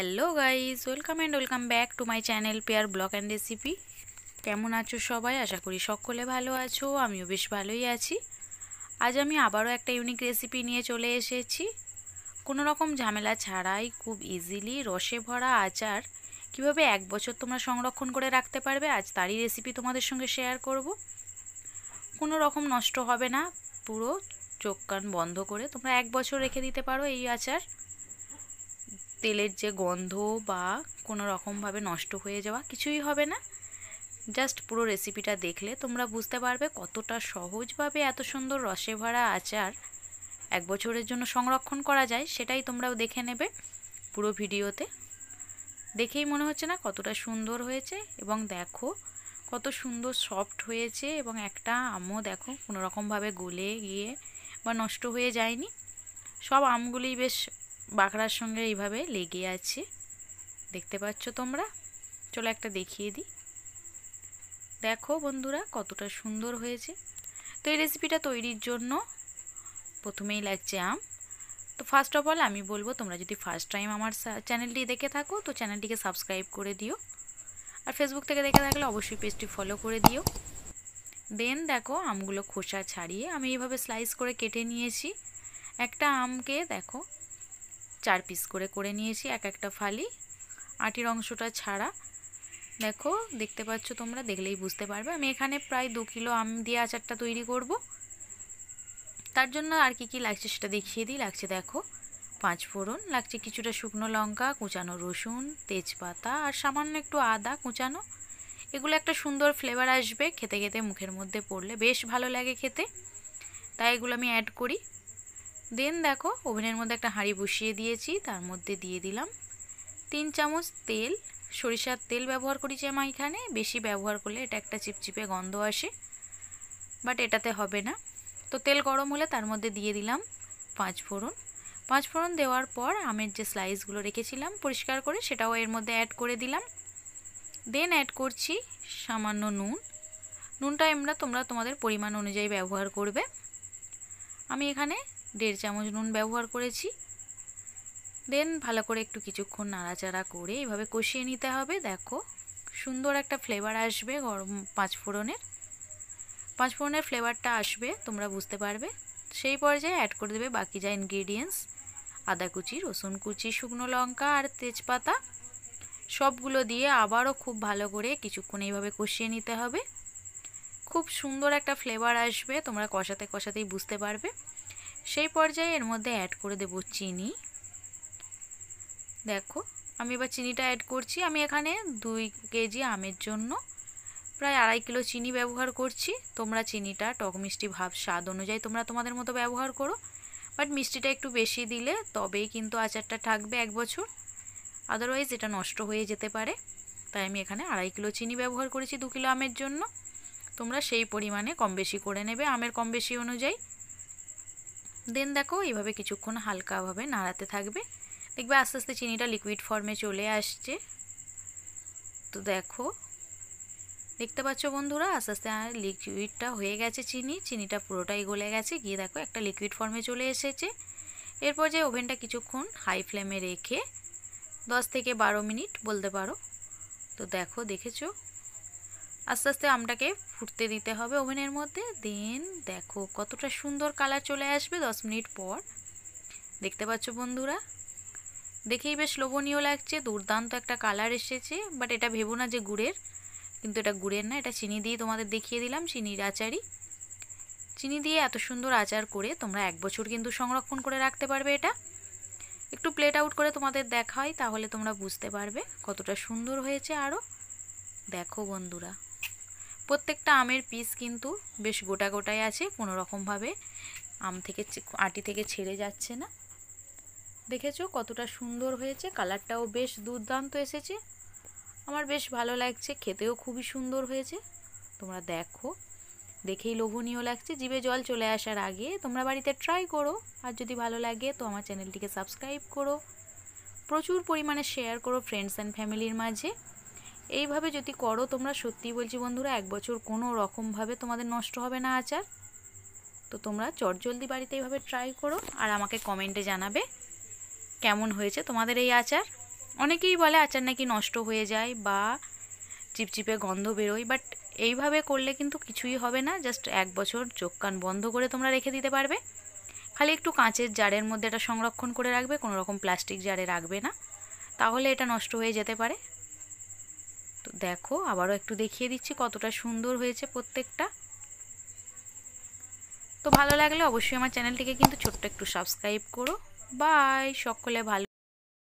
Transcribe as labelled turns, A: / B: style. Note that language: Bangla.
A: Hello guys, welcome back to my channel pair blog and recipe. কেমন আছো সবাই? আশা করি সকলে ভালো আছো, আমিও বেশ ভালোই আছি। আজ আমি আবারও একটা ইউনিক রেসিপি নিয়ে চলে এসেছি। কোনো রকম ঝামেলা ছাড়াই খুব ইজিলি রসে ভরা আচার কিভাবে 1 বছর তোমরা সংরক্ষণ করে রাখতে পারবে, আজ তারই রেসিপি তোমাদের সঙ্গে শেয়ার করব। কোনো রকম নষ্ট হবে না, পুরো চোখ কান বন্ধ করে তোমরা 1 বছর রেখে দিতে পারো এই আচার। তেলের যে গন্ধ বা কোনো রকমভাবে নষ্ট হয়ে যাওয়া কিছুই হবে না। জাস্ট পুরো রেসিপিটা দেখলে তোমরা বুঝতে পারবে কতটা সহজভাবে এত সুন্দর রসে ভরা আচার 1 বছরের জন্য সংরক্ষণ করা যায়। সেটাই তোমরাও দেখে নেবে পুরো ভিডিওতে। দেখেই মনে হচ্ছে না কতটা সুন্দর হয়েছে, এবং দেখো কত সুন্দর সফট হয়েছে, এবং একটা আমও দেখো কোনো রকমভাবে গলে গিয়ে বা নষ্ট হয়ে যায়নি। সব আমগুলিই বেশ বাঁকড়ার সঙ্গে এইভাবে লেগে আছে, দেখতে পাচ্ছ তোমরা। চলো একটা দেখিয়ে দিই। দেখো বন্ধুরা কতটা সুন্দর হয়েছে। তো এই রেসিপিটা তৈরির জন্য প্রথমেই লাগছে আম। তো ফার্স্ট অফ অল আমি বলবো, তোমরা যদি ফার্স্ট টাইম আমার চ্যানেলটি দেখে থাকো তো চ্যানেলটিকে সাবস্ক্রাইব করে দিও, আর ফেসবুক থেকে দেখে থাকলে অবশ্যই পেজটি ফলো করে দিও। দেন দেখো আমগুলো খোসা ছাড়িয়ে আমি এইভাবে স্লাইস করে কেটে নিয়েছি। একটা আমকে দেখো 4 পিস করে করে নিয়েছি, এক একটা ফালি, আটির অংশটা ছাড়া। দেখো দেখতে পাচ্ছ তোমরা, দেখলেই বুঝতে পারবে। আমি এখানে প্রায় 2 কিলো আম দিয়ে আচারটা তৈরি করব। তার জন্য আর কি লাগছে সেটা দেখিয়ে দিই। লাগছে দেখো 5 ফোড়ন, লাগছে কিছুটা শুকনো লঙ্কা, কুচানো রসুন, তেজপাতা আর সামান্য একটু আদা কুচানো। এগুলো একটা সুন্দর ফ্লেভার আসবে, খেতে খেতে মুখের মধ্যে পড়লে বেশ ভালো লাগে খেতে, তাই এগুলো আমি অ্যাড করি। দেন দেখো ওভেনের মধ্যে একটা হাঁড়ি বসিয়ে দিয়েছি, তার মধ্যে দিয়ে দিলাম 3 চামচ তেল। সরিষার তেল ব্যবহার করেছি আমি এখানে, বেশি ব্যবহার করলে এটা একটা চিপচিপে গন্ধ আসে, বাট এটাতে হবে না। তো তেল গরম হলে তার মধ্যে দিয়ে দিলাম 5 ফোড়ন। 5 ফোড়ন দেওয়ার পর আমের যে স্লাইসগুলো রেখেছিলাম পরিষ্কার করে সেটাও এর মধ্যে অ্যাড করে দিলাম। দেন অ্যাড করছি সামান্য নুন। নুনটা তোমরা তোমাদের পরিমাণ অনুযায়ী ব্যবহার করবে। আমি এখানে 1.5 চামচ নুন ব্যবহার করেছি। দেন ভালো করে একটু কিছুক্ষণ নাড়াচাড়া করে এভাবে কষিয়ে নিতে হবে। দেখো সুন্দর একটা ফ্লেভার আসবে গরম 5 ফোড়নের ফ্লেভারটা আসবে, তোমরা বুঝতে পারবে। সেই পর্যায়ে অ্যাড করে দেবে বাকি যা ইনগ্রেডিয়েন্টস, আদা কুচি, রসুন কুচি, শুকনো লঙ্কা আর তেজপাতা, সবগুলো দিয়ে আবারও খুব ভালো করে কিছুক্ষণ এইভাবে কষিয়ে নিতে হবে। খুব সুন্দর একটা ফ্লেভার আসবে, তোমরা কষাতে কষাতেই বুঝতে পারবে। সেই পর্যায়ে এর মধ্যে অ্যাড করে দেব চিনি। দেখো আমি এবার চিনিটা অ্যাড করছি। আমি এখানে 2 কেজি আমের জন্য প্রায় 2.5 কিলো চিনি ব্যবহার করছি। তোমরা চিনিটা টক মিষ্টি ভাব স্বাদ অনুযায়ী তোমরা তোমাদের মতো ব্যবহার করো, বাট মিষ্টিটা একটু বেশি দিলে তবেই কিন্তু আচারটা থাকবে 1 বছর, আদারওয়াইজ এটা নষ্ট হয়ে যেতে পারে। তাই আমি এখানে 2.5 কিলো চিনি ব্যবহার করেছি 2 কিলো আমের জন্য। তোমরা সেই পরিমাণে কম বেশি করে নেবে আমের কম বেশি অনুযায়ী। দেন দেখো এইভাবে কিছুক্ষণ হালকাভাবে নাড়াতে থাকবে, দেখবে আস্তে আস্তে চিনিটা লিকুইড ফর্মে চলে আসছে। তো দেখো দেখতে পাচ্ছ বন্ধুরা, আস্তে আস্তে লিকুইডটা হয়ে গেছে, চিনিটা পুরোটাই গলে গেছে, গিয়ে দেখো একটা লিকুইড ফর্মে চলে এসেছে। এরপর যে ওভেনটা কিছুক্ষণ হাই ফ্লেমে রেখে 10 থেকে 12 মিনিট বলতে পারো। তো দেখো দেখেছো আস্তে আস্তে আমটাকে ফুটতে দিতে হবে ওভেনের মধ্যে। দেন দেখো কতটা সুন্দর কালার চলে আসবে 10 মিনিট পর। দেখতে পাচ্ছ বন্ধুরা, দেখেই বেশ লোভনীয় লাগছে, দুর্দান্ত একটা কালার এসেছে। বাট এটা ভেবো না যে গুড়ের, কিন্তু এটা গুড়ের না, এটা চিনি দিয়ে তোমাদের দেখিয়ে দিলাম, চিনির আচারই। চিনি দিয়ে এত সুন্দর আচার করে তোমরা 1 বছর কিন্তু সংরক্ষণ করে রাখতে পারবে। এটা একটু প্লেট আউট করে তোমাদের দেখাই, তাহলে তোমরা বুঝতে পারবে কতটা সুন্দর হয়েছে। আরও দেখো বন্ধুরা, প্রত্যেকটা আমের পিস কিন্তু বেশ গোটা গোটাই আছে, কোনো রকমভাবে আম থেকে আটি থেকে ছেড়ে যাচ্ছে না। দেখেছো কতটা সুন্দর হয়েছে, কালারটাও বেশ দুর্দান্ত এসেছে, আমার বেশ ভালো লাগছে, খেতেও খুবই সুন্দর হয়েছে। তোমরা দেখো দেখেই লোভনীয় লাগছে, জিভে জল চলে আসার আগে তোমরা বাড়িতে ট্রাই করো। আর যদি ভালো লাগে তো আমার চ্যানেলটিকে সাবস্ক্রাইব করো, প্রচুর পরিমাণে শেয়ার করো ফ্রেন্ডস অ্যান্ড ফ্যামিলির মাঝে। এইভাবে যদি করো তোমরা, সত্যি বলছি বন্ধুরা, 1 বছর কোনো রকমভাবে তোমাদের নষ্ট হবে না আচার। তো তোমরা চটজলদি বাড়িতে এইভাবে ট্রাই করো, আর আমাকে কমেন্টে জানাবে কেমন হয়েছে তোমাদের এই আচার। অনেকেই বলে আচার নাকি নষ্ট হয়ে যায় বা চিপচিপে গন্ধ বেরোয়, বাট এইভাবে করলে কিন্তু কিছুই হবে না। জাস্ট 1 বছর চোখ কান বন্ধ করে তোমরা রেখে দিতে পারবে। খালি একটু কাঁচের জারের মধ্যে এটা সংরক্ষণ করে রাখবে, কোনো রকম প্লাস্টিক জারে রাখবে না, তাহলে এটা নষ্ট হয়ে যেতে পারে। তো দেখো আবারও একটু দেখিয়ে দিচ্ছি কতটা সুন্দর হয়েছে প্রত্যেকটা। তো ভালো লাগলে অবশ্যই আমার চ্যানেলটিকে কিন্তু ছোট্ট একটু সাবস্ক্রাইব করো। বাই, সকলে ভালো।